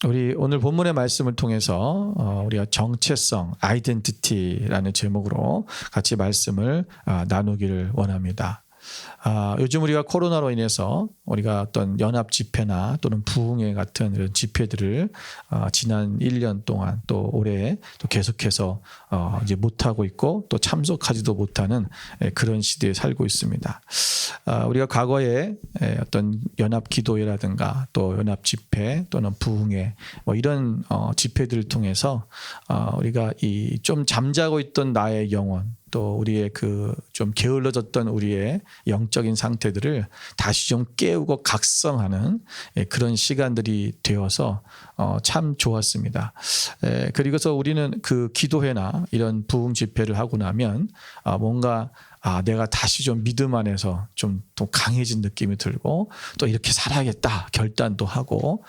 우리 오늘 본문의 말씀을 통해서 우리가 정체성, 아이덴티티라는 제목으로 같이 말씀을 나누기를 원합니다. 요즘 우리가 코로나로 인해서 우리가 어떤 연합 집회나 또는 부흥회 같은 이런 집회들을 지난 1년 동안 또 올해 또 계속해서 이제 못하고 있고 또 참석하지도 못하는 그런 시대에 살고 있습니다. 우리가 과거에 어떤 연합 기도회라든가 또 연합 집회 또는 부흥회 뭐 이런 집회들을 통해서 우리가 이 좀 잠자고 있던 나의 영혼 또 우리의 그 좀 게을러졌던 우리의 영적인 상태들을 다시 좀 깨우고 각성하는 그런 시간들이 되어서 참 좋았습니다. 그리고서 우리는 그 기도회나 이런 부흥 집회를 하고 나면 뭔가 내가 다시 좀 믿음 안에서 좀 더 강해진 느낌이 들고 또 이렇게 살아야겠다 결단도 하고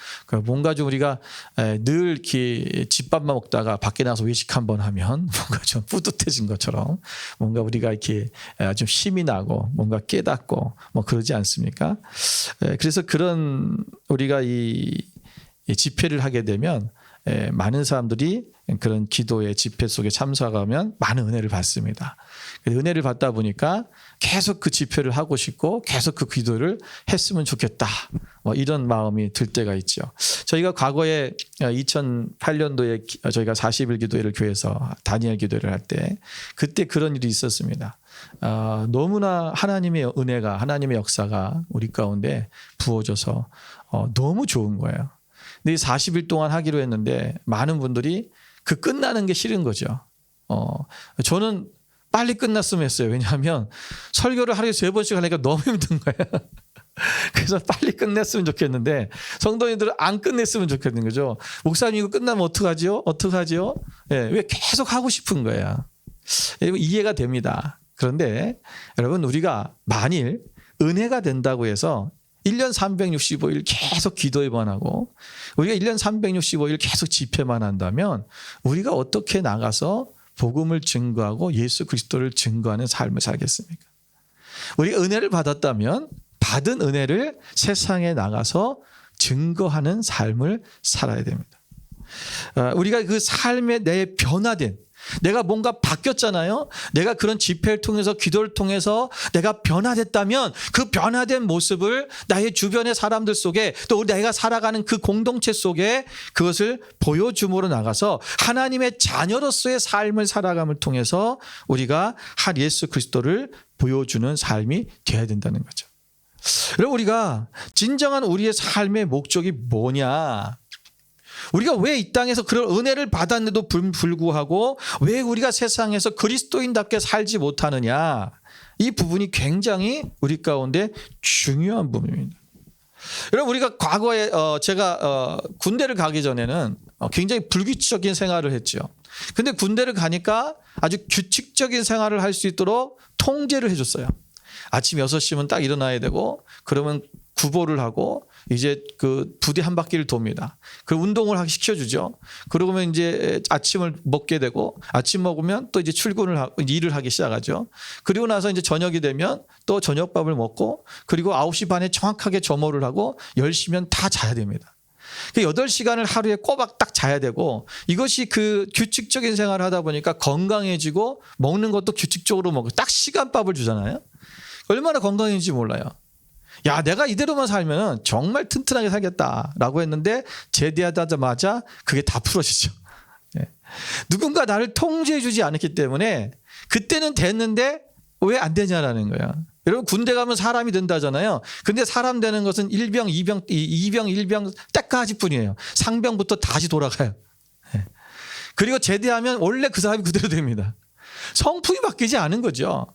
뭔가 좀 우리가 늘 이렇게 집밥만 먹다가 밖에 나가서 외식 한번 하면 뭔가 좀 뿌듯해진 것처럼 뭔가 우리가 이렇게 좀 힘이 나고 뭔가 깨닫고 뭐 그러지 않습니까? 그래서 그런 우리가 이 집회를 하게 되면 많은 사람들이 그런 기도의 집회 속에 참석하면 많은 은혜를 받습니다. 은혜를 받다 보니까 계속 그 집회를 하고 싶고 계속 그 기도를 했으면 좋겠다. 뭐 이런 마음이 들 때가 있죠. 저희가 과거에 2008년도에 저희가 40일 기도회를 교회에서 다니엘 기도회를 할 때 그때 그런 일이 있었습니다. 너무나 하나님의 은혜가 하나님의 역사가 우리 가운데 부어져서 너무 좋은 거예요. 근데 40일 동안 하기로 했는데 많은 분들이 그 끝나는 게 싫은 거죠. 저는 빨리 끝났으면 했어요. 왜냐하면 설교를 하루에 3번씩 하니까 너무 힘든 거예요. 그래서 빨리 끝냈으면 좋겠는데 성도님들은 안 끝냈으면 좋겠는 거죠. 목사님 이거 끝나면 어떡하지요? 어떡하지요? 왜 계속 하고 싶은 거야. 이해가 됩니다. 그런데 여러분 우리가 만일 은혜가 된다고 해서 1년 365일 계속 기도회만 하고 우리가 1년 365일 계속 집회만 한다면 우리가 어떻게 나가서 복음을 증거하고 예수 그리스도를 증거하는 삶을 살겠습니까? 우리가 은혜를 받았다면 받은 은혜를 세상에 나가서 증거하는 삶을 살아야 됩니다. 우리가 그 삶에 내 변화된 내가 뭔가 바뀌었잖아요. 내가 그런 집회를 통해서 기도를 통해서 내가 변화됐다면 그 변화된 모습을 나의 주변의 사람들 속에 또 내가 살아가는 그 공동체 속에 그것을 보여줌으로 나가서 하나님의 자녀로서의 삶을 살아감을 통해서 우리가 한 예수 그리스도를 보여주는 삶이 되어야 된다는 거죠. 여러분 우리가 진정한 우리의 삶의 목적이 뭐냐? 우리가 왜 이 땅에서 그런 은혜를 받았는데도 불구하고 왜 우리가 세상에서 그리스도인답게 살지 못하느냐? 이 부분이 굉장히 우리 가운데 중요한 부분입니다. 여러분 우리가 과거에 제가 군대를 가기 전에는 굉장히 불규칙적인 생활을 했죠. 근데 군대를 가니까 아주 규칙적인 생활을 할 수 있도록 통제를 해줬어요. 아침 6시면 딱 일어나야 되고 그러면 구보를 하고 이제 그 부대 한 바퀴를 돕니다. 그 운동을 시켜주죠. 그러면 이제 아침을 먹게 되고 아침 먹으면 또 이제 출근을 하고 일을 하기 시작하죠. 그리고 나서 이제 저녁이 되면 또 저녁밥을 먹고 그리고 9시 반에 정확하게 점호를 하고 10시면 다 자야 됩니다. 8시간을 하루에 꼬박 딱 자야 되고 이것이 그 규칙적인 생활을 하다 보니까 건강해지고 먹는 것도 규칙적으로 먹고 딱 시간밥을 주잖아요. 얼마나 건강해진지 몰라요. 야, 내가 이대로만 살면 정말 튼튼하게 살겠다라고 했는데 제대하자마자 그게 다 풀어지죠. 누군가 나를 통제해 주지 않았기 때문에 그때는 됐는데 왜 안 되냐라는 거야. 여러분 군대 가면 사람이 된다잖아요. 근데 사람 되는 것은 1병, 2병, 1병 때까지 뿐이에요. 상병부터 다시 돌아가요. 그리고 제대하면 원래 그 사람이 그대로 됩니다. 성품이 바뀌지 않은 거죠.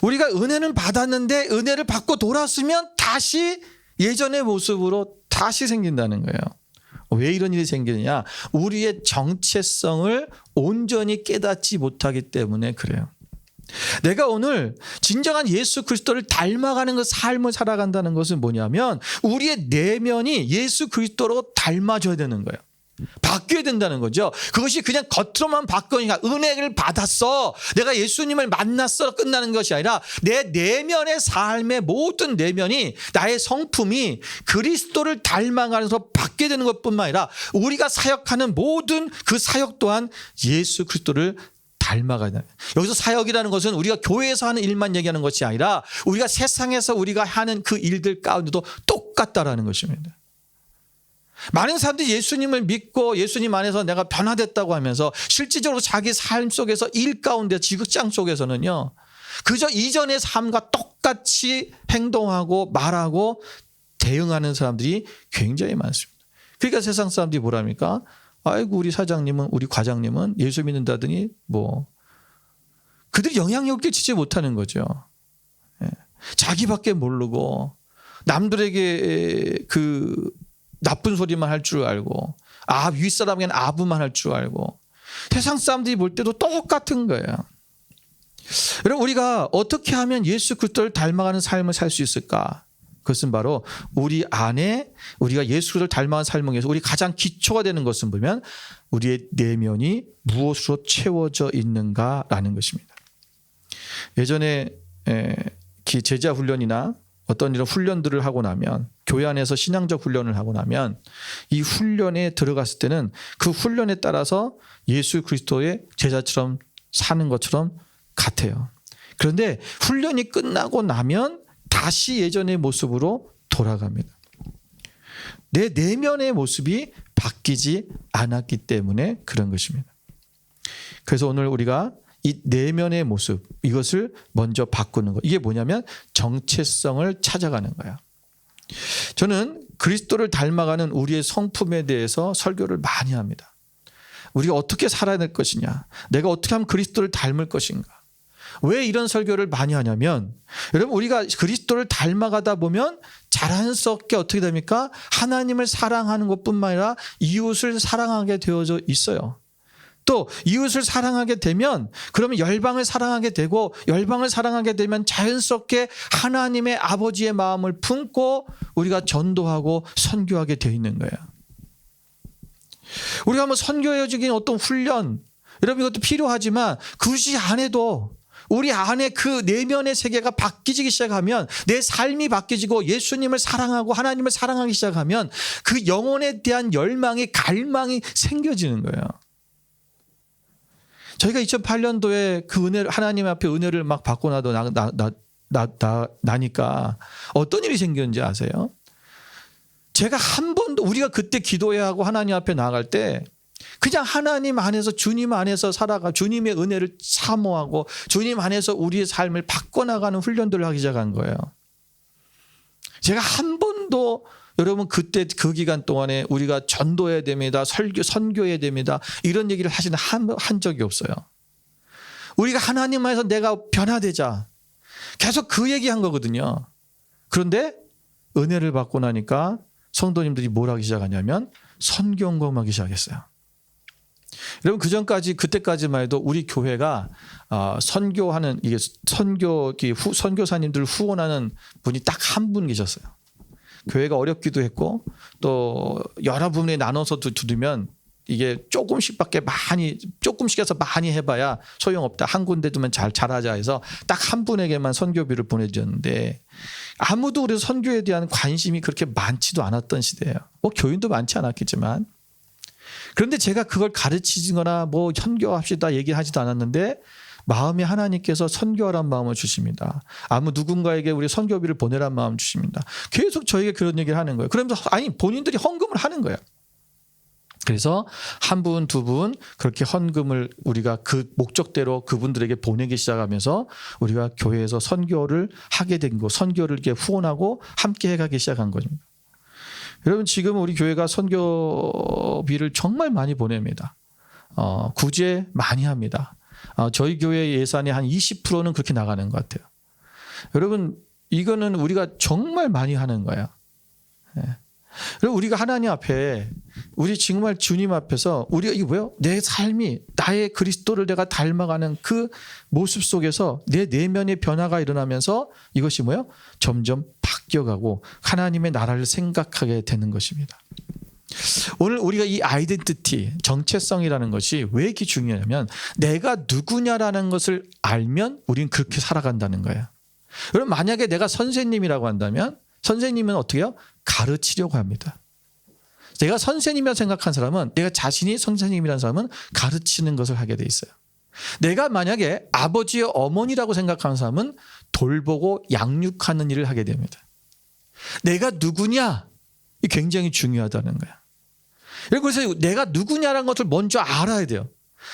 우리가 은혜는 받았는데 은혜를 받고 돌아왔으면 다시 예전의 모습으로 다시 생긴다는 거예요. 왜 이런 일이 생기느냐? 우리의 정체성을 온전히 깨닫지 못하기 때문에 그래요. 내가 오늘 진정한 예수 그리스도를 닮아가는 그 삶을 살아간다는 것은 뭐냐면 우리의 내면이 예수 그리스도로 닮아져야 되는 거예요. 바뀌어야 된다는 거죠. 그것이 그냥 겉으로만 바뀌니까 은혜를 받았어, 내가 예수님을 만났어 끝나는 것이 아니라 내 내면의 삶의 모든 내면이, 나의 성품이 그리스도를 닮아가면서 바뀌게 되는 것뿐만 아니라 우리가 사역하는 모든 그 사역 또한 예수 그리스도를 닮아가야 돼. 여기서 사역이라는 것은 우리가 교회에서 하는 일만 얘기하는 것이 아니라 우리가 세상에서 우리가 하는 그 일들 가운데도 똑같다라는 것입니다. 많은 사람들이 예수님을 믿고 예수님 안에서 내가 변화됐다고 하면서 실질적으로 자기 삶 속에서 일 가운데 직장 속에서는요, 그저 이전의 삶과 똑같이 행동하고 말하고 대응하는 사람들이 굉장히 많습니다. 그러니까 세상 사람들이 뭐랍니까? 아이고 우리 사장님은, 우리 과장님은 예수 믿는다더니 뭐, 그들이 영향력을 끼치지 못하는 거죠. 자기밖에 모르고 남들에게 그 나쁜 소리만 할 줄 알고, 윗사람에게는 아부만 할 줄 알고, 세상 사람들이 볼 때도 똑같은 거예요. 여러분, 우리가 어떻게 하면 예수 그리스도를 닮아가는 삶을 살 수 있을까? 그것은 바로 우리 안에 우리가 예수 그리스도를 닮아가는 삶을 위해서 우리 가장 기초가 되는 것은 보면 우리의 내면이 무엇으로 채워져 있는가라는 것입니다. 예전에 제자 훈련이나 어떤 이런 훈련들을 하고 나면, 교회 안에서 신앙적 훈련을 하고 나면 이 훈련에 들어갔을 때는 그 훈련에 따라서 예수 그리스도의 제자처럼 사는 것처럼 같아요. 그런데 훈련이 끝나고 나면 다시 예전의 모습으로 돌아갑니다. 내 내면의 모습이 바뀌지 않았기 때문에 그런 것입니다. 그래서 오늘 우리가 이 내면의 모습, 이것을 먼저 바꾸는 것. 이게 뭐냐면 정체성을 찾아가는 거야. 저는 그리스도를 닮아가는 우리의 성품에 대해서 설교를 많이 합니다. 우리가 어떻게 살아야 될 것이냐, 내가 어떻게 하면 그리스도를 닮을 것인가. 왜 이런 설교를 많이 하냐면, 여러분, 우리가 그리스도를 닮아가다 보면 자연스럽게 어떻게 됩니까? 하나님을 사랑하는 것뿐만 아니라 이웃을 사랑하게 되어져 있어요. 또 이웃을 사랑하게 되면 그러면 열방을 사랑하게 되고, 열방을 사랑하게 되면 자연스럽게 하나님의 아버지의 마음을 품고 우리가 전도하고 선교하게 되어 있는 거예요. 우리가 한번 선교해지긴 어떤 훈련, 여러분 이것도 필요하지만 그것이 안 해도 우리 안에 그 내면의 세계가 바뀌기 시작하면, 내 삶이 바뀌어지고 예수님을 사랑하고 하나님을 사랑하기 시작하면 그 영혼에 대한 열망이, 갈망이 생겨지는 거예요. 저희가 2008년도에 그 은혜를, 하나님 앞에 은혜를 막 받고 나니까 어떤 일이 생겼는지 아세요? 제가 한 번도, 우리가 그때 기도해야 하고 하나님 앞에 나아갈 때 그냥 하나님 안에서, 주님 안에서 살아가 주님의 은혜를 사모하고 주님 안에서 우리의 삶을 바꿔나가는 훈련들을 하기 시작한 거예요. 제가 한 번도, 여러분 그때 그 기간 동안에 우리가 전도해야 됩니다, 선교해야 됩니다, 이런 얘기를 하시는 한 적이 없어요. 우리가 하나님 안에서 내가 변화되자, 계속 그 얘기한 거거든요. 그런데 은혜를 받고 나니까 성도님들이 뭘 하기 시작하냐면 선교 헌금하기 시작했어요. 여러분 그때까지만 해도 우리 교회가 선교하는, 이게 선교사님들 후원하는 분이 딱 한 분 계셨어요. 교회가 어렵기도 했고 또 여러 부분에 나눠서 두면 이게 조금씩 해서 많이 해봐야 소용없다, 한 군데 두면 잘하자 해서 딱 한 분에게만 선교비를 보내줬는데, 아무도 그래서 선교에 대한 관심이 그렇게 많지도 않았던 시대예요. 뭐 교인도 많지 않았겠지만. 그런데 제가 그걸 가르치거나 뭐 선교합시다 얘기하지도 않았는데 마음에 하나님께서 선교하라는 마음을 주십니다. 누군가에게 우리 선교비를 보내라는 마음을 주십니다. 계속 저에게 그런 얘기를 하는 거예요. 그러면서 본인들이 헌금을 하는 거예요. 그래서 한 분, 두 분 그렇게 헌금을 우리가 그 목적대로 그분들에게 보내기 시작하면서 우리가 교회에서 선교를 하게 된 거, 선교를 이렇게 후원하고 함께 해가기 시작한 겁니다. 여러분 지금 우리 교회가 선교비를 정말 많이 보냅니다. 구제 많이 합니다. 저희 교회 예산의 한 20%는 그렇게 나가는 것 같아요. 여러분 이거는 우리가 정말 많이 하는 거예요. 그리고 우리가 하나님 앞에, 우리 정말 주님 앞에서 우리가 이게 뭐예요? 내 삶이, 나의 그리스도를 내가 닮아가는 그 모습 속에서 내 내면의 변화가 일어나면서 이것이 뭐예요? 점점 바뀌어가고 하나님의 나라를 생각하게 되는 것입니다. 오늘 우리가 이 아이덴티티, 정체성이라는 것이 왜 이렇게 중요하냐면 내가 누구냐라는 것을 알면 우리는 그렇게 살아간다는 거예요. 그럼 만약에 내가 선생님이라고 한다면 선생님은 어떻게 해요? 가르치려고 합니다. 내가 선생님이라고 생각한 사람은 내가 자신이 선생님이라는 사람은 가르치는 것을 하게 돼 있어요. 내가 만약에 아버지의 어머니라고 생각하는 사람은 돌보고 양육하는 일을 하게 됩니다. 내가 누구냐? 이 굉장히 중요하다는 거야. 그래서 내가 누구냐라는 것을 먼저 알아야 돼요.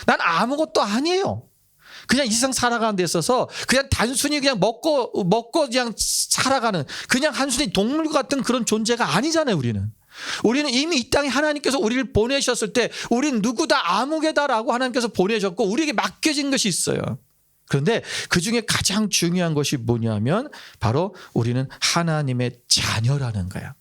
난 아무것도 아니에요. 그냥 이 세상 살아가는 데 있어서 그냥 단순히 그냥 먹고 그냥 살아가는 그냥 단순히 동물 같은 그런 존재가 아니잖아요. 우리는 이미 이 땅에 하나님께서 우리를 보내셨을 때 우리는 누구다 아무개다라고 하나님께서 보내셨고 우리에게 맡겨진 것이 있어요. 그런데 그중에 가장 중요한 것이 뭐냐면 바로 우리는 하나님의 자녀라는 거야.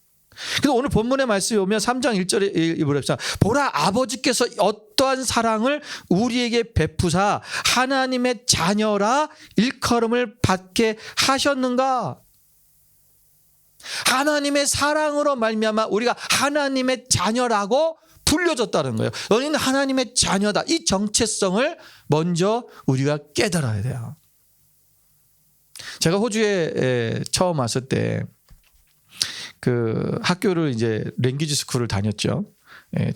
그래서 오늘 본문의 말씀에 오면 3장 1절에 보랍시다. 보라 아버지께서 어떠한 사랑을 우리에게 베푸사 하나님의 자녀라 일컬음을 받게 하셨는가. 하나님의 사랑으로 말미암아 우리가 하나님의 자녀라고 불려졌다는 거예요. 너희는 하나님의 자녀다. 이 정체성을 먼저 우리가 깨달아야 돼요. 제가 호주에 처음 왔을 때 그 학교를 이제 랭귀지 스쿨을 다녔죠.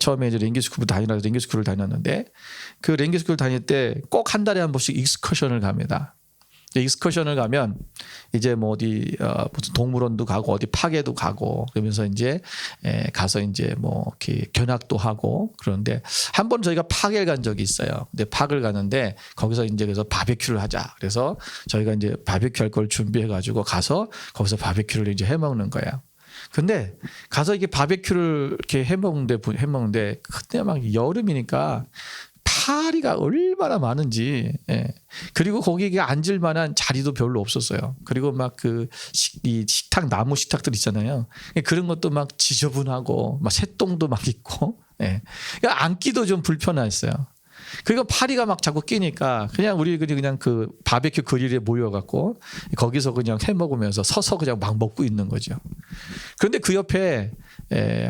처음에 이제 랭귀지 스쿨을 다녔는데 그 랭귀지 스쿨 다닐 때 꼭 한 달에 한 번씩 익스커션을 갑니다. 익스커션을 가면 이제 뭐 어디 무슨 동물원도 가고 어디 파게도 가고 그러면서 이제 가서 이제 뭐 이렇게 견학도 하고 그런데 한 번 저희가 파게를 간 적이 있어요. 근데 파를 가는데 거기서 이제 그래서 바베큐를 하자. 그래서 저희가 이제 바베큐 할 걸 준비해 가지고 가서 거기서 바베큐를 이제 해 먹는 거예요. 근데 가서 이게 바베큐를 이렇게 해 먹는데 그때 막 여름이니까 파리가 얼마나 많은지, 그리고 거기에 앉을 만한 자리도 별로 없었어요. 그리고 막 그 이 식탁 나무 식탁들 있잖아요. 그런 것도 막 지저분하고 막 새똥도 막 있고, 그러니까 앉기도 좀 불편했어요. 그리고 파리가 막 자꾸 끼니까 우리 그냥 그 바베큐 그릴에 모여갖고 거기서 그냥 해 먹으면서 서서 그냥 막 먹고 있는 거죠. 그런데 그 옆에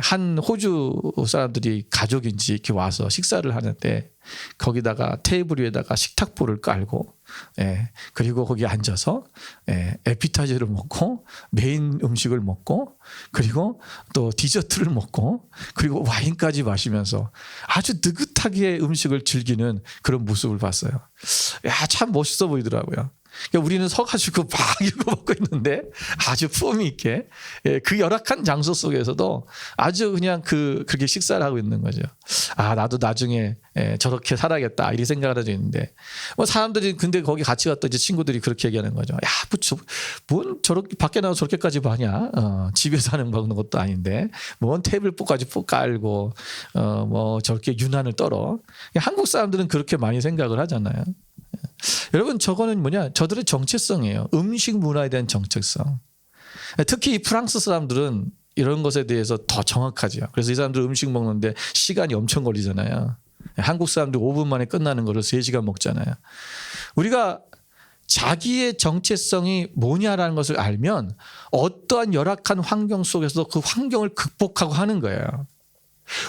한 호주 사람들이 가족인지 이렇게 와서 식사를 하는데 거기다가 테이블 위에다가 식탁보를 깔고 그리고 거기 앉아서 에피타이저를 먹고 메인 음식을 먹고 그리고 또 디저트를 먹고 그리고 와인까지 마시면서 아주 느긋하게 음식을 즐기는 그런 모습을 봤어요. 야, 참 멋있어 보이더라고요. 그러니까 우리는 서가지고 막 이러고 먹고 있는데 아주 품위 있게 그 열악한 장소 속에서도 아주 그냥 그렇게 식사를 하고 있는 거죠. 아, 나도 나중에 저렇게 살아야겠다 이렇게 생각을 하고 있는데 뭐 사람들이 근데 거기 같이 갔던 이제 친구들이 그렇게 얘기하는 거죠. 야, 뭔 저렇게 밖에 나가서 저렇게까지 하냐? 집에서 하는 것도 아닌데 뭔 테이블보까지 깔고 뭐 저렇게 유난을 떨어. 한국 사람들은 그렇게 많이 생각을 하잖아요. 여러분 저거는 뭐냐? 저들의 정체성이에요. 음식 문화에 대한 정체성. 특히 이 프랑스 사람들은 이런 것에 대해서 더 정확하죠. 그래서 이 사람들 음식 먹는데 시간이 엄청 걸리잖아요. 한국 사람들 5분 만에 끝나는 거를 3시간 먹잖아요. 우리가 자기의 정체성이 뭐냐라는 것을 알면 어떠한 열악한 환경 속에서도 그 환경을 극복하고 하는 거예요.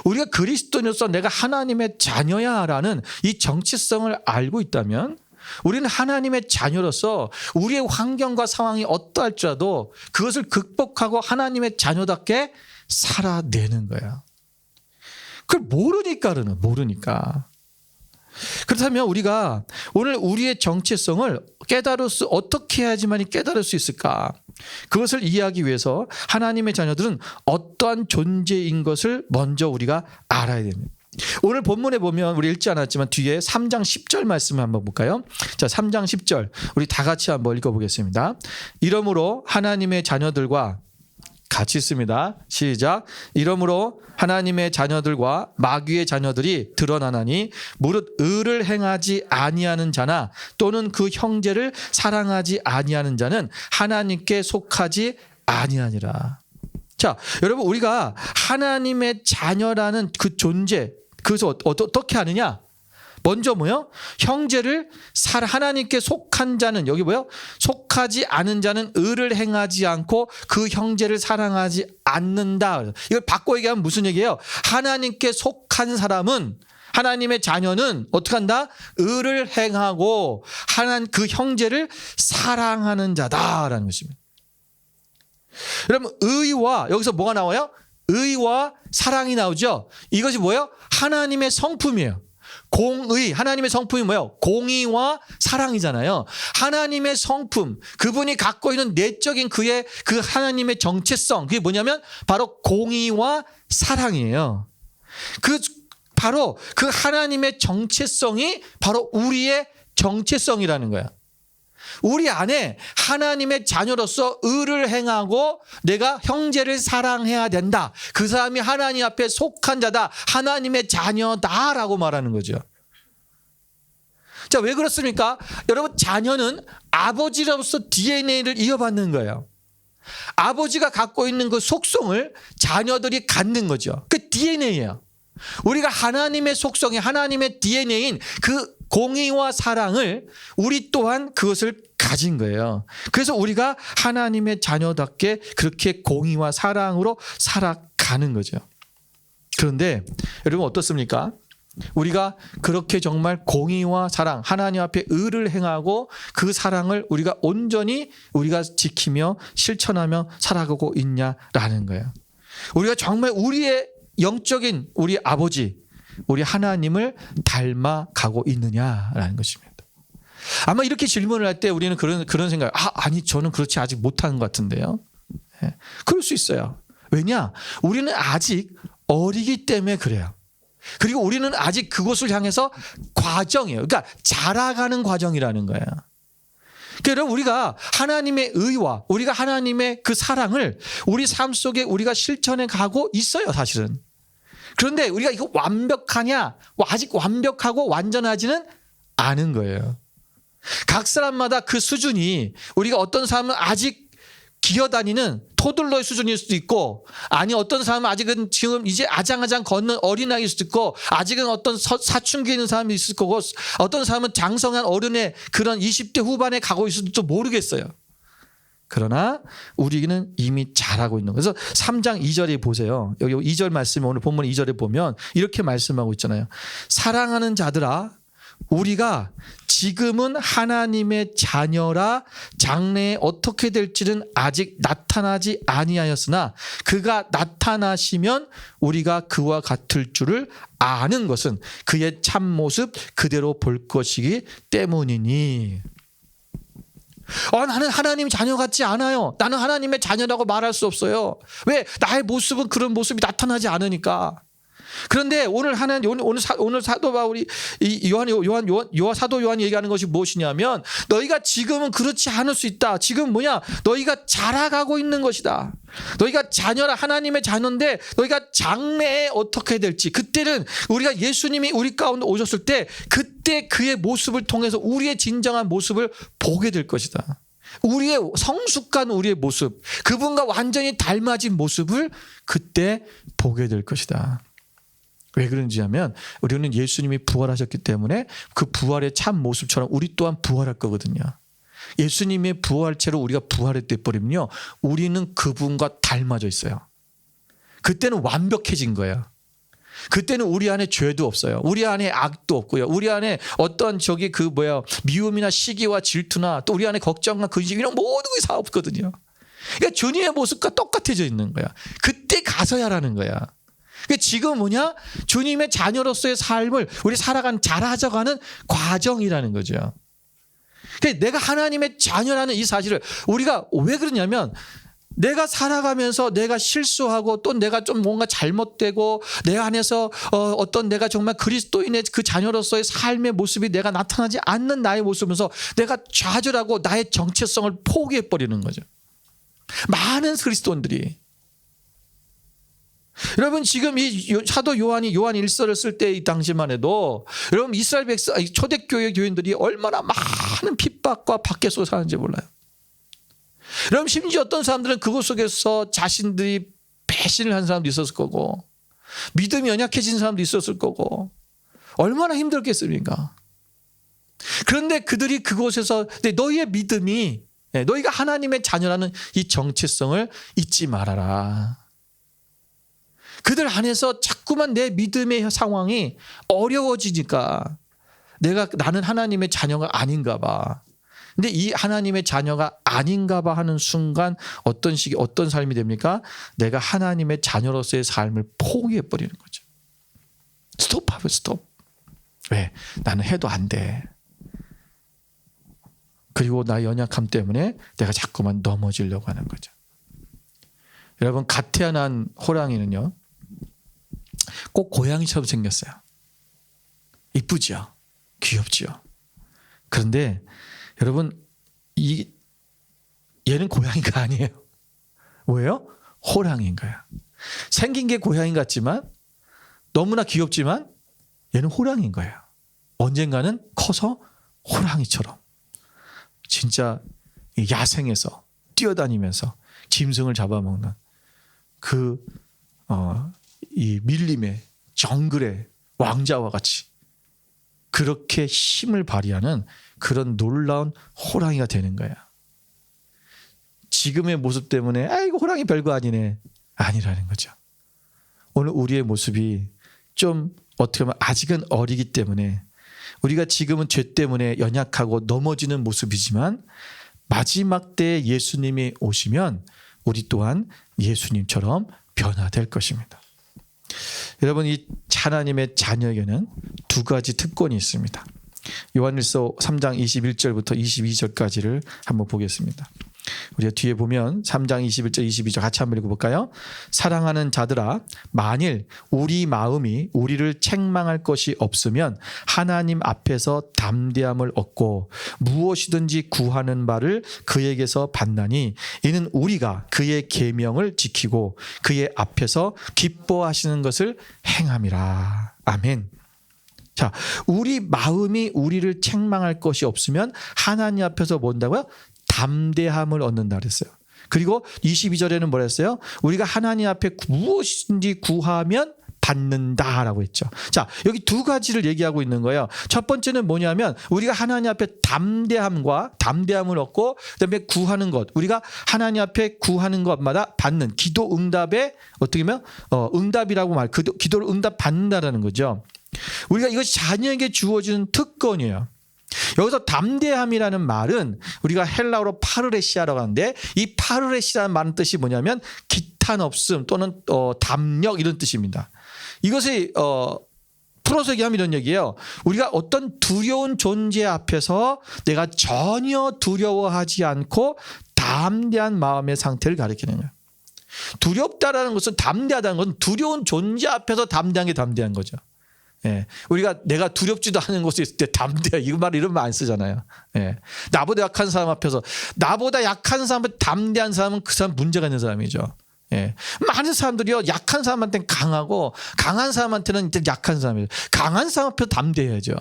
우리가 그리스도인으로서 내가 하나님의 자녀야라는 이 정체성을 알고 있다면 우리는 하나님의 자녀로서 우리의 환경과 상황이 어떠할지라도 그것을 극복하고 하나님의 자녀답게 살아내는 거야. 그걸 모르니까. 그렇다면 우리가 오늘 우리의 정체성을 어떻게 해야지만 깨달을 수 있을까? 그것을 이해하기 위해서 하나님의 자녀들은 어떠한 존재인 것을 먼저 우리가 알아야 됩니다. 오늘 본문에 보면 우리 읽지 않았지만 뒤에 3장 10절 말씀을 한번 볼까요? 자, 3장 10절 우리 다 같이 한번 읽어보겠습니다. 이러므로 하나님의 자녀들과 같이 있습니다. 시작. 이러므로 하나님의 자녀들과 마귀의 자녀들이 드러나나니 무릇 의를 행하지 아니하는 자나 또는 그 형제를 사랑하지 아니하는 자는 하나님께 속하지 아니하니라. 자, 여러분 우리가 하나님의 자녀라는 그 존재 그것을 어떻게 아느냐? 먼저 뭐요? 형제를 하나님께 속한 자는, 여기 뭐요? 속하지 않은 자는 의를 행하지 않고 그 형제를 사랑하지 않는다. 이걸 바꿔 얘기하면 무슨 얘기예요? 하나님께 속한 사람은, 하나님의 자녀는 어떻게 한다? 의를 행하고 그 형제를 사랑하는 자다라는 것입니다. 여러분, 의와, 여기서 뭐가 나와요? 의와 사랑이 나오죠. 이것이 뭐예요? 하나님의 성품이에요. 공의, 하나님의 성품이 뭐예요? 공의와 사랑이잖아요. 하나님의 성품, 그분이 갖고 있는 내적인 그의 그 하나님의 정체성, 그게 뭐냐면 바로 공의와 사랑이에요. 바로 그 하나님의 정체성이 바로 우리의 정체성이라는 거야. 우리 안에 하나님의 자녀로서 의를 행하고 내가 형제를 사랑해야 된다. 그 사람이 하나님 앞에 속한 자다. 하나님의 자녀다라고 말하는 거죠. 자, 왜 그렇습니까? 여러분, 자녀는 아버지로서 DNA를 이어받는 거예요. 아버지가 갖고 있는 그 속성을 자녀들이 갖는 거죠. 그 DNA예요. 우리가 하나님의 속성이 하나님의 DNA인 그 공의와 사랑을 우리 또한 그것을 가진 거예요. 그래서 우리가 하나님의 자녀답게 그렇게 공의와 사랑으로 살아가는 거죠. 그런데 여러분 어떻습니까? 우리가 그렇게 정말 공의와 사랑, 하나님 앞에 의를 행하고 그 사랑을 우리가 온전히 우리가 지키며 실천하며 살아가고 있냐라는 거예요. 우리가 정말 우리의 영적인 우리 아버지, 우리 하나님을 닮아가고 있느냐라는 것입니다. 아마 이렇게 질문을 할 때 우리는 그런 생각, 아니 저는 그렇지 아직 못하는 것 같은데요. 네, 그럴 수 있어요. 왜냐? 우리는 아직 어리기 때문에 그래요. 그리고 우리는 아직 그곳을 향해서 과정이에요. 그러니까 자라가는 과정이라는 거예요. 그러니까 우리가 하나님의 의와 우리가 하나님의 그 사랑을 우리 삶 속에 우리가 실천해 가고 있어요, 사실은. 그런데 우리가 이거 완벽하냐? 아직 완벽하고 완전하지는 않은 거예요. 각 사람마다 그 수준이, 우리가 어떤 사람은 아직 기어다니는 토들러의 수준일 수도 있고, 아니 어떤 사람은 아직은 지금 이제 아장아장 걷는 어린아이일 수도 있고, 아직은 어떤 사춘기에 있는 사람이 있을 거고, 어떤 사람은 장성한 어른의 그런 20대 후반에 가고 있을지도 모르겠어요. 그러나 우리는 이미 잘하고 있는 거예요. 그래서 3장 2절에 보세요. 여기 2절 말씀, 오늘 본문 2절에 보면 이렇게 말씀하고 있잖아요. 사랑하는 자들아, 우리가 지금은 하나님의 자녀라 장래에 어떻게 될지는 아직 나타나지 아니하였으나 그가 나타나시면 우리가 그와 같을 줄을 아는 것은 그의 참모습 그대로 볼 것이기 때문이니. 나는 하나님 자녀 같지 않아요. 나는 하나님의 자녀라고 말할 수 없어요. 왜? 나의 모습은 그런 모습이 나타나지 않으니까. 그런데 오늘 사도 바울이 사도 요한이 얘기하는 것이 무엇이냐면, 너희가 지금은 그렇지 않을 수 있다. 지금 뭐냐? 너희가 자라가고 있는 것이다. 너희가 자녀라, 하나님의 자녀인데 너희가 장래에 어떻게 될지, 그때는 우리가 예수님이 우리 가운데 오셨을 때 그때 그의 모습을 통해서 우리의 진정한 모습을 보게 될 것이다. 우리의 성숙한 우리의 모습, 그분과 완전히 닮아진 모습을 그때 보게 될 것이다. 왜 그런지 하면 우리는 예수님이 부활하셨기 때문에 그 부활의 참 모습처럼 우리 또한 부활할 거거든요. 예수님의 부활체로 우리가 부활이 돼버리면요, 우리는 그분과 닮아져 있어요. 그때는 완벽해진 거예요. 그때는 우리 안에 죄도 없어요. 우리 안에 악도 없고요. 우리 안에 어떤 미움이나 시기와 질투나 또 우리 안에 걱정과 근심 이런 모든 게 다 없거든요. 그러니까 주님의 모습과 똑같아져 있는 거야. 그때 가서야라는 거야. 지금 뭐냐? 주님의 자녀로서의 삶을 우리 자라져가는 과정이라는 거죠. 내가 하나님의 자녀라는 이 사실을 우리가 왜 그러냐면, 내가 살아가면서 내가 실수하고 또 내가 좀 뭔가 잘못되고 내 안에서 어떤 내가 정말 그리스도인의 그 자녀로서의 삶의 모습이 내가 나타나지 않는 나의 모습에서 내가 좌절하고 나의 정체성을 포기해버리는 거죠. 많은 그리스도인들이. 여러분, 지금 이 사도 요한 1서를 쓸 때 이 당시만 해도 여러분 이스라엘 초대교회 교인들이 얼마나 많은 핍박과 박해 속에 사는지 몰라요. 여러분, 심지어 어떤 사람들은 그것 속에서 자신들이 배신을 한 사람도 있었을 거고, 믿음이 연약해진 사람도 있었을 거고, 얼마나 힘들겠습니까? 그런데 그들이 그곳에서 너희의 믿음이, 너희가 하나님의 자녀라는 이 정체성을 잊지 말아라. 그들 안에서 자꾸만 내 믿음의 상황이 어려워지니까 나는 하나님의 자녀가 아닌가 봐. 근데 이 하나님의 자녀가 아닌가 봐 하는 순간 어떤 삶이 됩니까? 내가 하나님의 자녀로서의 삶을 포기해 버리는 거죠. 스톱하고 스톱. 왜? 나는 해도 안 돼. 그리고 나의 연약함 때문에 내가 자꾸만 넘어지려고 하는 거죠. 여러분, 갓 태어난 호랑이는요, 꼭 고양이처럼 생겼어요. 이쁘죠? 귀엽죠? 그런데 여러분, 얘는 고양이가 아니에요. 왜요? 호랑이인 거야. 생긴 게 고양이 같지만, 너무나 귀엽지만 얘는 호랑이인 거예요. 언젠가는 커서 호랑이처럼 진짜 야생에서 뛰어다니면서 짐승을 잡아먹는 이 밀림의 정글의 왕자와 같이 그렇게 힘을 발휘하는 그런 놀라운 호랑이가 되는 거야. 지금의 모습 때문에 아이고 호랑이 별거 아니네, 아니라는 거죠. 오늘 우리의 모습이 좀 어떻게 보면 아직은 어리기 때문에 우리가 지금은 죄 때문에 연약하고 넘어지는 모습이지만 마지막 때에 예수님이 오시면 우리 또한 예수님처럼 변화될 것입니다. 여러분, 이 하나님의 자녀에게는 두 가지 특권이 있습니다. 요한일서 3장 21절부터 22절까지를 한번 보겠습니다. 우리가 뒤에 보면 3장 21절 22절 같이 한번 읽어볼까요? 사랑하는 자들아, 만일 우리 마음이 우리를 책망할 것이 없으면 하나님 앞에서 담대함을 얻고 무엇이든지 구하는 바를 그에게서 받나니 이는 우리가 그의 계명을 지키고 그의 앞에서 기뻐하시는 것을 행함이라. 아멘. 자, 우리 마음이 우리를 책망할 것이 없으면 하나님 앞에서 뭔다고요? 담대함을 얻는다 그랬어요. 그리고 22절에는 뭐라 했어요? 우리가 하나님 앞에 무엇인지 구하면 받는다라고 했죠. 자, 여기 두 가지를 얘기하고 있는 거예요. 첫 번째는 뭐냐면 우리가 하나님 앞에 담대함을 얻고 그다음에 구하는 것, 우리가 하나님 앞에 구하는 것마다 받는 기도 응답에 어떻게 보면 응답이라고 기도를 응답 받는다라는 거죠. 우리가 이것이 자녀에게 주어지는 특권이에요. 여기서 담대함이라는 말은 우리가 헬라어로 파르레시아라고 하는데 이 파르레시아라는 말은 뜻이 뭐냐면 기탄 없음 또는 담력 이런 뜻입니다. 이것이 풀어서 얘기하면 이런 얘기예요. 우리가 어떤 두려운 존재 앞에서 내가 전혀 두려워하지 않고 담대한 마음의 상태를 가리키는 거예요. 두렵다라는 것은, 담대하다는 것은 두려운 존재 앞에서 담대한 게 담대한 거죠. 예, 우리가 내가 두렵지도 않은 곳에 있을 때 담대해, 이런 말 안 쓰잖아요. 예, 나보다 약한 사람 앞에서, 나보다 약한 사람은 담대한 사람은 그 사람 문제가 있는 사람이죠. 예, 많은 사람들이요, 약한 사람한테는 강하고 강한 사람한테는 약한 사람이에요. 강한 사람 앞에서 담대해야죠.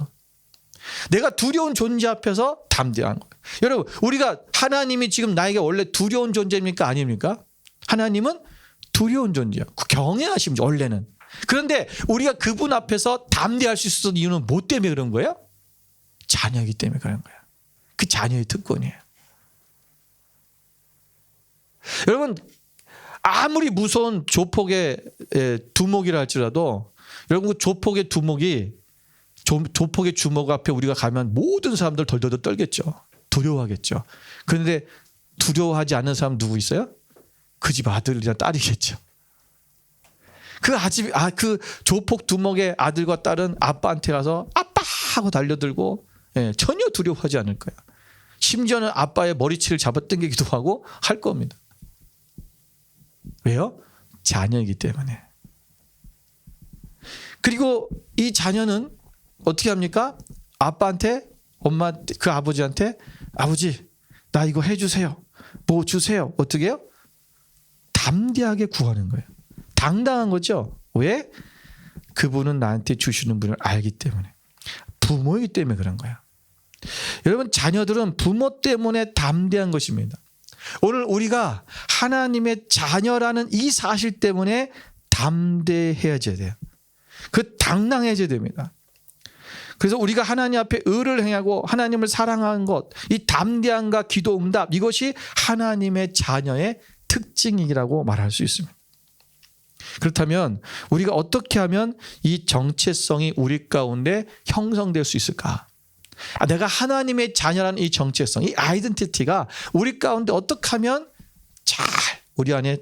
내가 두려운 존재 앞에서 담대한 거예요. 여러분, 우리가 하나님이 지금 나에게 원래 두려운 존재입니까? 아닙니까? 하나님은 두려운 존재예요. 경외하십니다, 원래는. 그런데 우리가 그분 앞에서 담대할 수 있었던 이유는 뭐 때문에 그런 거예요? 자녀이기 때문에 그런 거예요. 그 자녀의 특권이에요. 여러분, 아무리 무서운 조폭의 두목이라 할지라도 여러분, 그 조폭의 두목이 조폭의 주먹 앞에 우리가 가면 모든 사람들 덜덜덜 떨겠죠. 두려워하겠죠. 그런데 두려워하지 않는 사람 누구 있어요? 그 집 아들이나 딸이겠죠. 그 조폭 두목의 아들과 딸은 아빠한테 가서 아빠 하고 달려들고, 전혀 두려워하지 않을 거야. 심지어는 아빠의 머리채를 잡아당기기도 하고 할 겁니다. 왜요? 자녀이기 때문에. 그리고 이 자녀는 어떻게 합니까? 아빠한테, 그 아버지한테, 아버지 나 이거 해주세요, 뭐 주세요. 어떻게 해요? 담대하게 구하는 거예요. 당당한 거죠. 왜? 그분은 나한테 주시는 분을 알기 때문에, 부모이기 때문에 그런 거야. 여러분, 자녀들은 부모 때문에 담대한 것입니다. 오늘 우리가 하나님의 자녀라는 이 사실 때문에 담대해져야 돼요. 당당해져야 됩니다. 그래서 우리가 하나님 앞에 의를 행하고 하나님을 사랑하는 것, 이 담대함과 기도 응답, 이것이 하나님의 자녀의 특징이라고 말할 수 있습니다. 그렇다면 우리가 어떻게 하면 이 정체성이 우리 가운데 형성될 수 있을까? 내가 하나님의 자녀라는 이 정체성, 이 아이덴티티가 우리 가운데 어떻게 하면 잘 우리 안에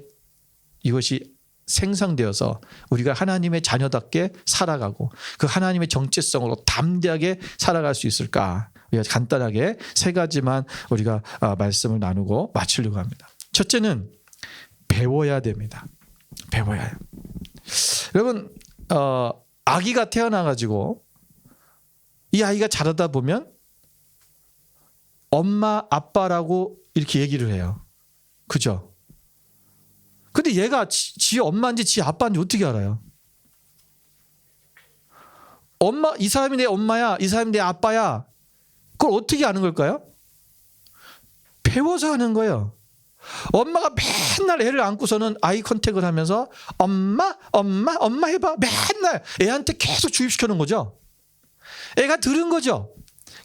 이것이 생성되어서 우리가 하나님의 자녀답게 살아가고 그 하나님의 정체성으로 담대하게 살아갈 수 있을까? 우리가 간단하게 세 가지만 우리가 말씀을 나누고 마치려고 합니다. 첫째는 배워야 됩니다. 배워야 해요. 여러분, 아기가 태어나가지고 이 아이가 자라다 보면 엄마, 아빠라고 이렇게 얘기를 해요. 그죠? 근데 얘가 지 엄마인지 지 아빠인지 어떻게 알아요? 엄마, 이 사람이 내 엄마야, 이 사람이 내 아빠야. 그걸 어떻게 아는 걸까요? 배워서 하는 거예요. 엄마가 맨날 애를 안고서는 아이 컨택을 하면서 엄마, 엄마, 엄마 해봐. 맨날 애한테 계속 주입시켜 놓은 거죠. 애가 들은 거죠.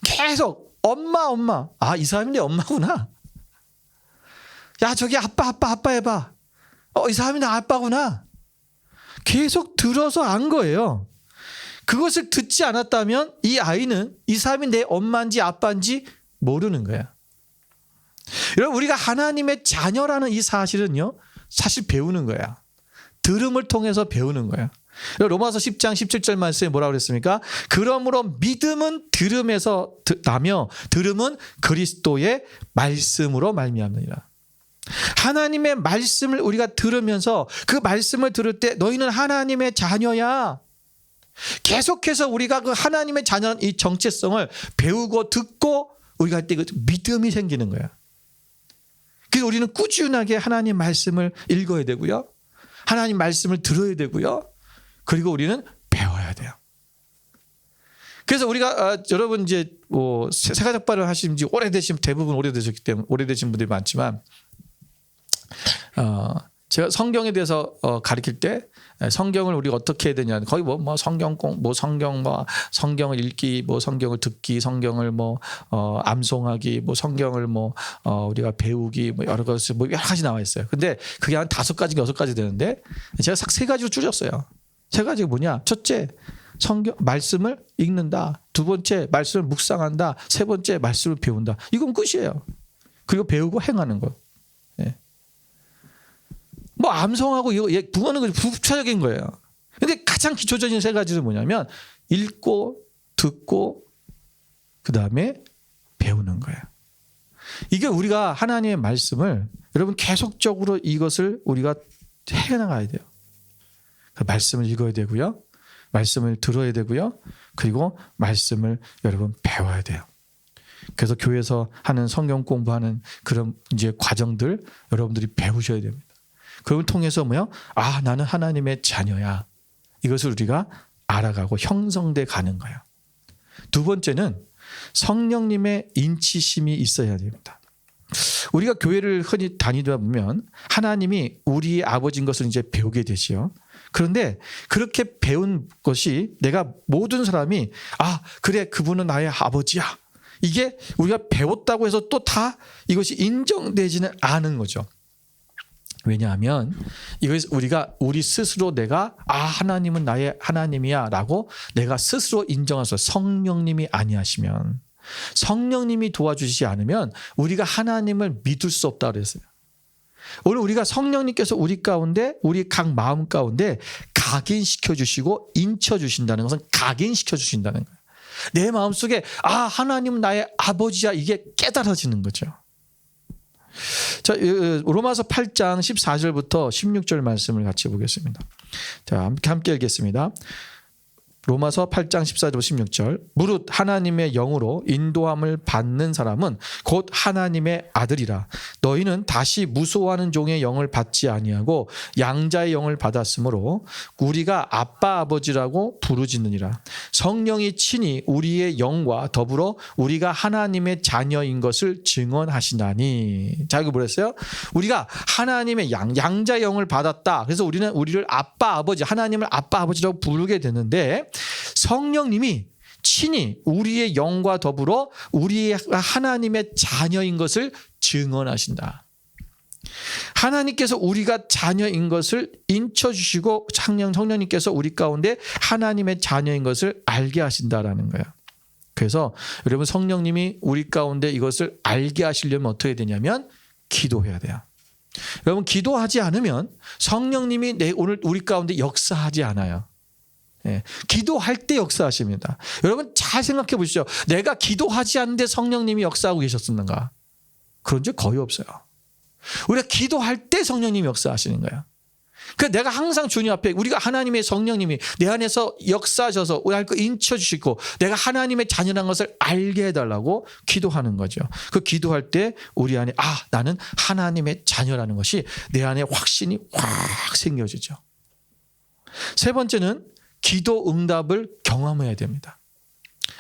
계속 엄마, 엄마. 아, 이 사람이 내 엄마구나. 야, 저기 아빠, 아빠, 아빠 해봐. 이 사람이 나 아빠구나. 계속 들어서 안 거예요. 그것을 듣지 않았다면 이 아이는 이 사람이 내 엄마인지 아빠인지 모르는 거야. 여러분, 우리가 하나님의 자녀라는 이 사실은요, 사실 배우는 거야. 들음을 통해서 배우는 거야. 로마서 10장 17절 말씀에 뭐라고 그랬습니까? 그러므로 믿음은 들음에서 나며 들음은 그리스도의 말씀으로 말미암느니라. 하나님의 말씀을 우리가 들으면서 그 말씀을 들을 때 너희는 하나님의 자녀야. 계속해서 우리가 그 하나님의 자녀라는 이 정체성을 배우고 듣고 우리가 할 때 그 믿음이 생기는 거야. 그래서 우리는 꾸준하게 하나님 말씀을 읽어야 되고요. 하나님 말씀을 들어야 되고요. 그리고 우리는 배워야 돼요. 그래서 우리가 여러분 이제 뭐 세가족발을 하신 지 오래되신 대부분 오래되셨기 때문에 오래되신 분들이 많지만 제가 성경에 대해서 가르칠 때 성경을 우리가 어떻게 해야 되냐 거의 뭐 성경 성경을 읽기 뭐 성경을 듣기 성경을 암송하기 뭐 성경을 우리가 배우기 뭐 여러 가지 나와 있어요. 근데 그게 한 5가지 6가지 되는데 제가 딱 3가지로 줄였어요. 3가지가 뭐냐? 첫째, 성경 말씀을 읽는다. 2번째, 말씀을 묵상한다. 3번째, 말씀을 배운다. 이건 끝이에요. 그리고 배우고 행하는 거. 예. 암송하고 이거 부하는 건 부차적인 거예요. 근데 가장 기초적인 3가지는 뭐냐면 읽고 듣고 그다음에 배우는 거예요. 이게 우리가 하나님의 말씀을 여러분 계속적으로 이것을 우리가 해나가야 돼요. 그 말씀을 읽어야 되고요. 말씀을 들어야 되고요. 그리고 말씀을 여러분 배워야 돼요. 그래서 교회에서 하는 성경 공부하는 그런 이제 과정들 여러분들이 배우셔야 됩니다. 그걸 통해서 나는 하나님의 자녀야. 이것을 우리가 알아가고 형성돼 가는 거예요. 2번째는 성령님의 인치심이 있어야 됩니다. 우리가 교회를 흔히 다니다 보면 하나님이 우리의 아버지인 것을 이제 배우게 되지요. 그런데 그렇게 배운 것이 내가 모든 사람이 그래 그분은 나의 아버지야. 이게 우리가 배웠다고 해서 또 다 이것이 인정되지는 않은 거죠. 왜냐하면 이것이 우리 스스로 내가 하나님은 나의 하나님이야 라고 내가 스스로 인정해서 성령님이 아니하시면 성령님이 도와주시지 않으면 우리가 하나님을 믿을 수 없다 그랬어요. 오늘 우리가 성령님께서 우리 가운데 우리 각 마음 가운데 각인시켜 주시고 인쳐 주신다는 것은 각인시켜 주신다는 거예요. 내 마음속에 하나님은 나의 아버지야 이게 깨달아지는 거죠. 자, 로마서 8장 14절부터 16절 말씀을 같이 보겠습니다. 자, 함께 읽겠습니다. 로마서 8장 14절부터 16절. 무릇 하나님의 영으로 인도함을 받는 사람은 곧 하나님의 아들이라. 너희는 다시 무소하는 종의 영을 받지 아니하고 양자의 영을 받았으므로 우리가 아빠 아버지라고 부르짖느니라. 성령이 친히 우리의 영과 더불어 우리가 하나님의 자녀인 것을 증언하시나니. 자, 이거 뭐랬어요? 우리가 하나님의 양자의 영을 받았다. 그래서 우리는 우리를 아빠 아버지 하나님을 아빠 아버지라고 부르게 되는데 성령님이 친히 우리의 영과 더불어 우리의 하나님의 자녀인 것을 증언하신다. 하나님께서 우리가 자녀인 것을 인쳐주시고 성령님께서 우리 가운데 하나님의 자녀인 것을 알게 하신다라는 거예요. 그래서 여러분 성령님이 우리 가운데 이것을 알게 하시려면 어떻게 되냐면 기도해야 돼요. 여러분 기도하지 않으면 성령님이 오늘 우리 가운데 역사하지 않아요. 예, 기도할 때 역사하십니다. 여러분 잘 생각해 보시죠. 내가 기도하지 않는데 성령님이 역사하고 계셨었는가? 그런 적 거의 없어요. 우리가 기도할 때 성령님이 역사하시는 거예요. 그래서 내가 항상 주님 앞에 우리가 하나님의 성령님이 내 안에서 역사하셔서 우리 거 인쳐주시고 내가 하나님의 자녀라는 것을 알게 해달라고 기도하는 거죠. 그 기도할 때 우리 안에 나는 하나님의 자녀라는 것이 내 안에 확신이 확 생겨지죠. 세 번째는 기도 응답을 경험해야 됩니다.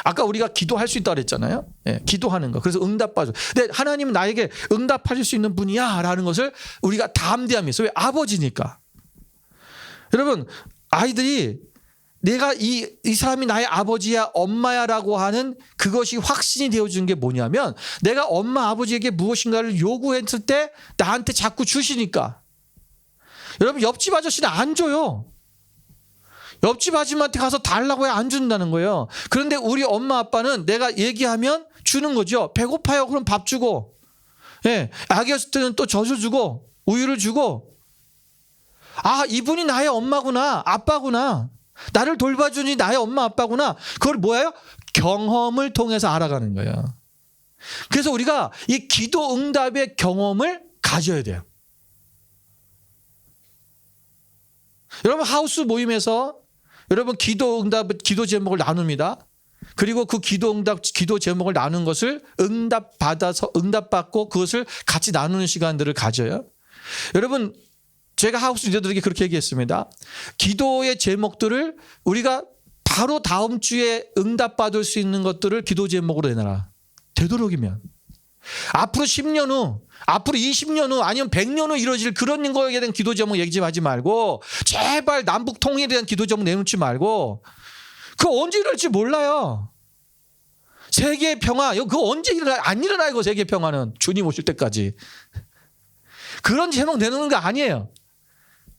아까 우리가 기도할 수 있다고 그랬잖아요. 예, 기도하는 거. 그래서 응답받아. 근데 하나님은 나에게 응답하실 수 있는 분이야 라는 것을 우리가 담대함에서 왜 아버지니까. 여러분 아이들이 내가 이 사람이 나의 아버지야 엄마야 라고 하는 그것이 확신이 되어주는 게 뭐냐면 내가 엄마 아버지에게 무엇인가를 요구했을 때 나한테 자꾸 주시니까. 여러분 옆집 아저씨는 안 줘요. 옆집 아줌마한테 가서 달라고 해 안 준다는 거예요. 그런데 우리 엄마 아빠는 내가 얘기하면 주는 거죠. 배고파요. 그럼 밥 주고, 예, 아기였을 때는 또 젖을 주고 우유를 주고, 이분이 나의 엄마구나 아빠구나 나를 돌봐주니 나의 엄마 아빠구나. 그걸 뭐예요? 경험을 통해서 알아가는 거예요. 그래서 우리가 이 기도 응답의 경험을 가져야 돼요. 여러분 하우스 모임에서 여러분 기도 응답, 기도 제목을 나눕니다. 그리고 그 기도 응답, 기도 제목을 나눈 것을 응답받고 그것을 같이 나누는 시간들을 가져요. 여러분 제가 하우스 리더들에게 그렇게 얘기했습니다. 기도의 제목들을 우리가 바로 다음 주에 응답받을 수 있는 것들을 기도 제목으로 내놔라. 되도록이면. 앞으로 10년 후, 앞으로 20년 후, 아니면 100년 후 이루어질 그런 거에 대한 기도 제목 얘기하지 말고 제발 남북 통일에 대한 기도 제목 내놓지 말고 그거 언제 일어날지 몰라요. 세계의 평화, 그거 언제 안 일어나요. 그 세계의 평화는 주님 오실 때까지. 그런 제목 내놓는 거 아니에요.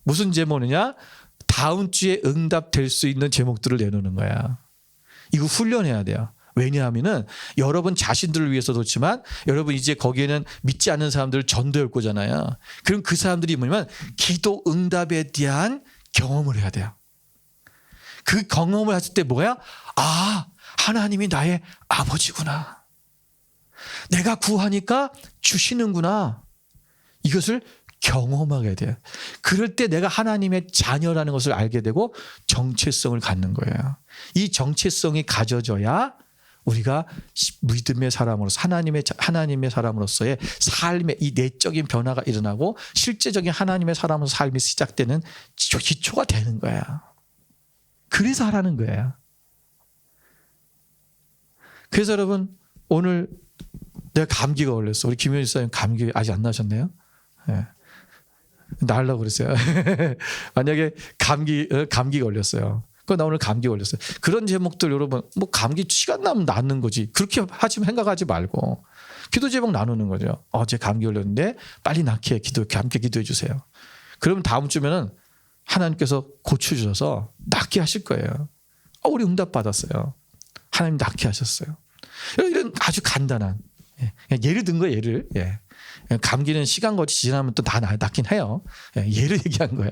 무슨 제목이냐? 다음 주에 응답될 수 있는 제목들을 내놓는 거야. 이거 훈련해야 돼요. 왜냐하면은 여러분 자신들을 위해서도 그렇지만 여러분 이제 거기에는 믿지 않는 사람들을 전도할 거잖아요. 그럼 그 사람들이 뭐냐면 기도 응답에 대한 경험을 해야 돼요. 그 경험을 했을 때 뭐야? 하나님이 나의 아버지구나. 내가 구하니까 주시는구나. 이것을 경험하게 돼요. 그럴 때 내가 하나님의 자녀라는 것을 알게 되고 정체성을 갖는 거예요. 이 정체성이 가져져야 우리가 믿음의 사람으로서 하나님의 사람으로서의 삶의 이 내적인 변화가 일어나고 실제적인 하나님의 사람으로서 삶이 시작되는 기초가 되는 거야. 그래서 하라는 거예요. 그래서 여러분 오늘 내가 감기가 걸렸어. 우리 김효진 사님 감기 아직 안 나셨네요. 네. 나으려고 그랬어요. 만약에 감기 걸렸어요. 나 오늘 감기 걸렸어요. 그런 제목들 여러분 뭐 감기 시간 나면 낫는 거지. 그렇게 생각하지 말고 기도 제목 나누는 거죠. 제 감기 걸렸는데 빨리 낫게 함께 기도해 주세요. 그러면 다음 주면은 하나님께서 고쳐주셔서 낫게 하실 거예요. 우리 응답 받았어요. 하나님 낫게 하셨어요. 이런 아주 간단한 예를 든 거예요. 예를. 감기는 시간 거치 지나면 또 다 낫긴 해요. 예를 얘기한 거예요.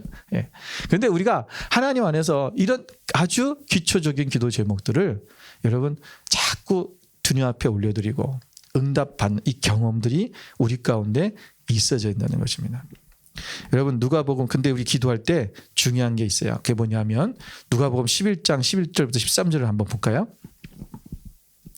그런데 우리가 하나님 안에서 이런 아주 기초적인 기도 제목들을 여러분 자꾸 주님 앞에 올려드리고 응답받는 이 경험들이 우리 가운데 있어져 있다는 것입니다. 여러분 누가복음 근데 우리 기도할 때 중요한 게 있어요. 그게 뭐냐면 누가복음 11장 11절부터 13절을 한번 볼까요?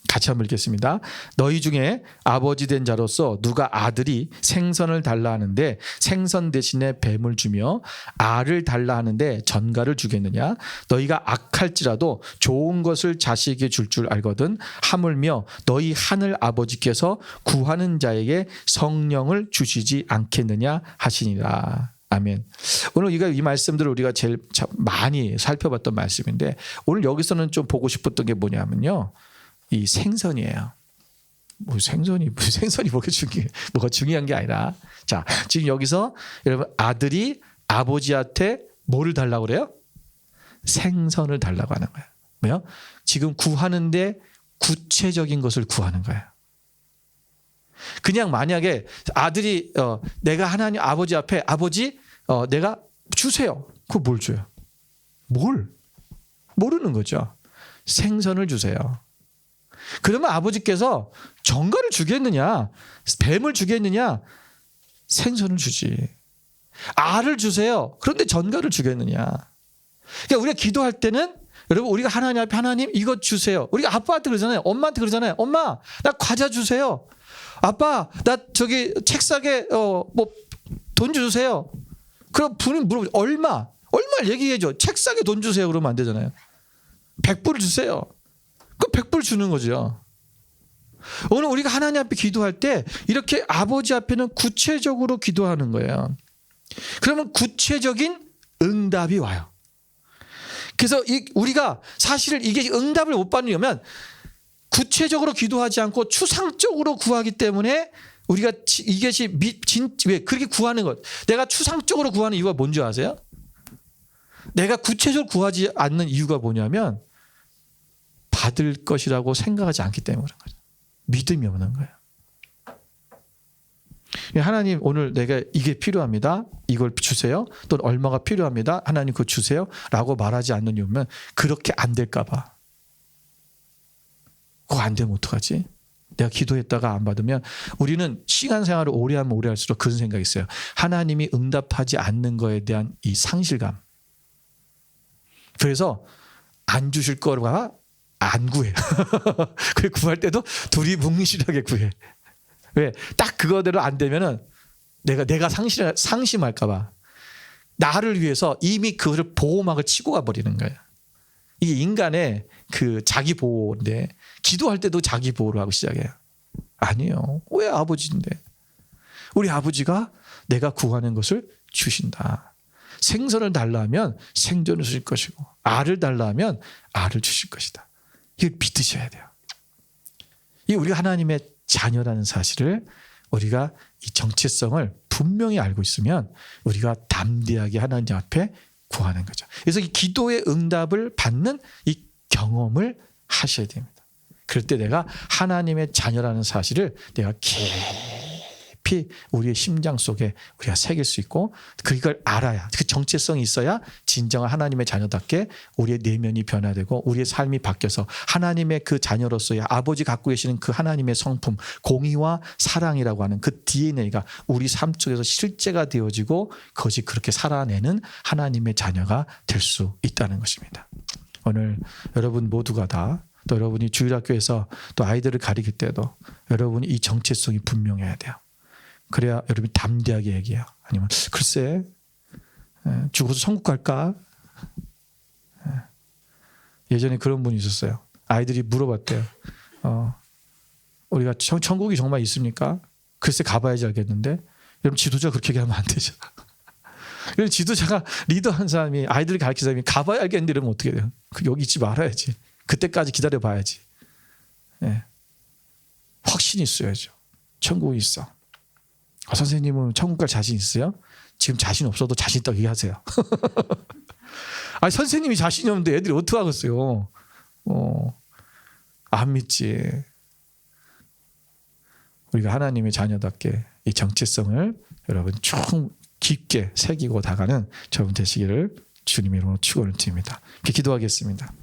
같이 한번 읽겠습니다. 너희 중에 아버지 된 자로서 누가 아들이 생선을 달라 하는데 생선 대신에 뱀을 주며 알을 달라 하는데 전갈을 주겠느냐? 너희가 악할지라도 좋은 것을 자식에게 줄 알거든 하물며 너희 하늘 아버지께서 구하는 자에게 성령을 주시지 않겠느냐 하시니라. 아멘. 오늘 이 말씀들을 우리가 제일 많이 살펴봤던 말씀인데 오늘 여기서는 좀 보고 싶었던 게 뭐냐면요. 이 생선이에요. 생선이 뭐가 중요한 게 아니라 자, 지금 여기서 여러분 아들이 아버지한테 뭐를 달라고 그래요? 생선을 달라고 하는 거예요. 왜요? 지금 구하는데 구체적인 것을 구하는 거예요. 그냥 만약에 아들이 내가 하나님 아버지 앞에 아버지 내가 주세요. 그거 뭘 줘요? 모르는 거죠. 생선을 주세요. 그러면 아버지께서 정갈을 주겠느냐? 뱀을 주겠느냐? 생선을 주지. 알을 주세요. 그런데 전갈을 주겠느냐? 그러니까 우리가 기도할 때는 여러분 우리가 하나님 앞에 하나님 이것 주세요. 우리가 아빠한테 그러잖아요. 엄마한테 그러잖아요. 엄마 나 과자 주세요. 아빠 나 저기 책상에 돈 주세요. 그럼 분이 물어보죠. 얼마를 얘기해줘. 책상에 돈 주세요. 그러면 안 되잖아요. 100불 주세요. 그럼 100불 주는 거죠. 오늘 우리가 하나님 앞에 기도할 때 이렇게 아버지 앞에는 구체적으로 기도하는 거예요. 그러면 구체적인 응답이 와요. 그래서 우리가 사실 이게 응답을 못 받으려면 구체적으로 기도하지 않고 추상적으로 구하기 때문에 우리가 이것이 왜 그렇게 구하는 것. 내가 추상적으로 구하는 이유가 뭔지 아세요? 내가 구체적으로 구하지 않는 이유가 뭐냐면 받을 것이라고 생각하지 않기 때문에 그런 거죠. 믿음이 없는 거예요. 하나님 오늘 내가 이게 필요합니다. 이걸 주세요. 또 얼마가 필요합니다. 하나님 그거 주세요. 라고 말하지 않는 이유면 그렇게 안 될까 봐. 그거 안 되면 어떡하지? 내가 기도했다가 안 받으면 우리는 시간 생활을 오래 하면 오래 할수록 그런 생각이 있어요. 하나님이 응답하지 않는 거에 대한 이 상실감. 그래서 안 주실 거가 안 구해. 그 구할 때도 두리뭉실하게 구해. 왜? 딱 그거대로 안 되면은 내가 상심할까 봐. 나를 위해서 이미 그거를 보호막을 치고 가버리는 거예요. 이게 인간의 그 자기 보호인데 기도할 때도 자기 보호를 하고 시작해요. 아니에요. 왜 아버지인데? 우리 아버지가 내가 구하는 것을 주신다. 생선을 달라 하면 생선을 주실 것이고 알을 달라 하면 알을 주실 것이다. 이걸 믿으셔야 돼요. 이 우리가 하나님의 자녀라는 사실을 우리가 이 정체성을 분명히 알고 있으면 우리가 담대하게 하나님 앞에 구하는 거죠. 그래서 이 기도의 응답을 받는 이 경험을 하셔야 됩니다. 그럴 때 내가 하나님의 자녀라는 사실을 내가 깊이 우리의 심장 속에 우리가 새길 수 있고 그걸 알아야 그 정체성이 있어야 진정한 하나님의 자녀답게 우리의 내면이 변화되고 우리의 삶이 바뀌어서 하나님의 그 자녀로서의 아버지 갖고 계시는 그 하나님의 성품 공의와 사랑이라고 하는 그 DNA가 우리 삶 속에서 실제가 되어지고 그것이 그렇게 살아내는 하나님의 자녀가 될 수 있다는 것입니다. 오늘 여러분 모두가 다 또 여러분이 주일학교에서 또 아이들을 가르칠 때도 여러분이 이 정체성이 분명해야 돼요. 그래야 여러분이 담대하게 얘기해요. 아니면 글쎄 죽어서 천국 갈까? 예전에 그런 분이 있었어요. 아이들이 물어봤대요. 우리가 천국이 정말 있습니까? 글쎄 가봐야지 알겠는데 여러분 지도자가 그렇게 얘기하면 안 되죠. 지도자가 리더한 사람이 아이들을 가르치는 사람이 가봐야 알겠는데 이러면 어떻게 돼요? 여기 있지 말아야지. 그때까지 기다려 봐야지. 확신이 있어야죠. 천국이 있어. 선생님은 천국 갈 자신 있어요? 지금 자신 없어도 자신 있다고 얘기하세요. 아니 선생님이 자신이 없는데 애들이 어떻게 하겠어요? 안 믿지. 우리가 하나님의 자녀답게 이 정체성을 여러분 쭉 깊게 새기고 나가는 저분 되시기를 주님의 이름으로 축원을 드립니다. 기도하겠습니다.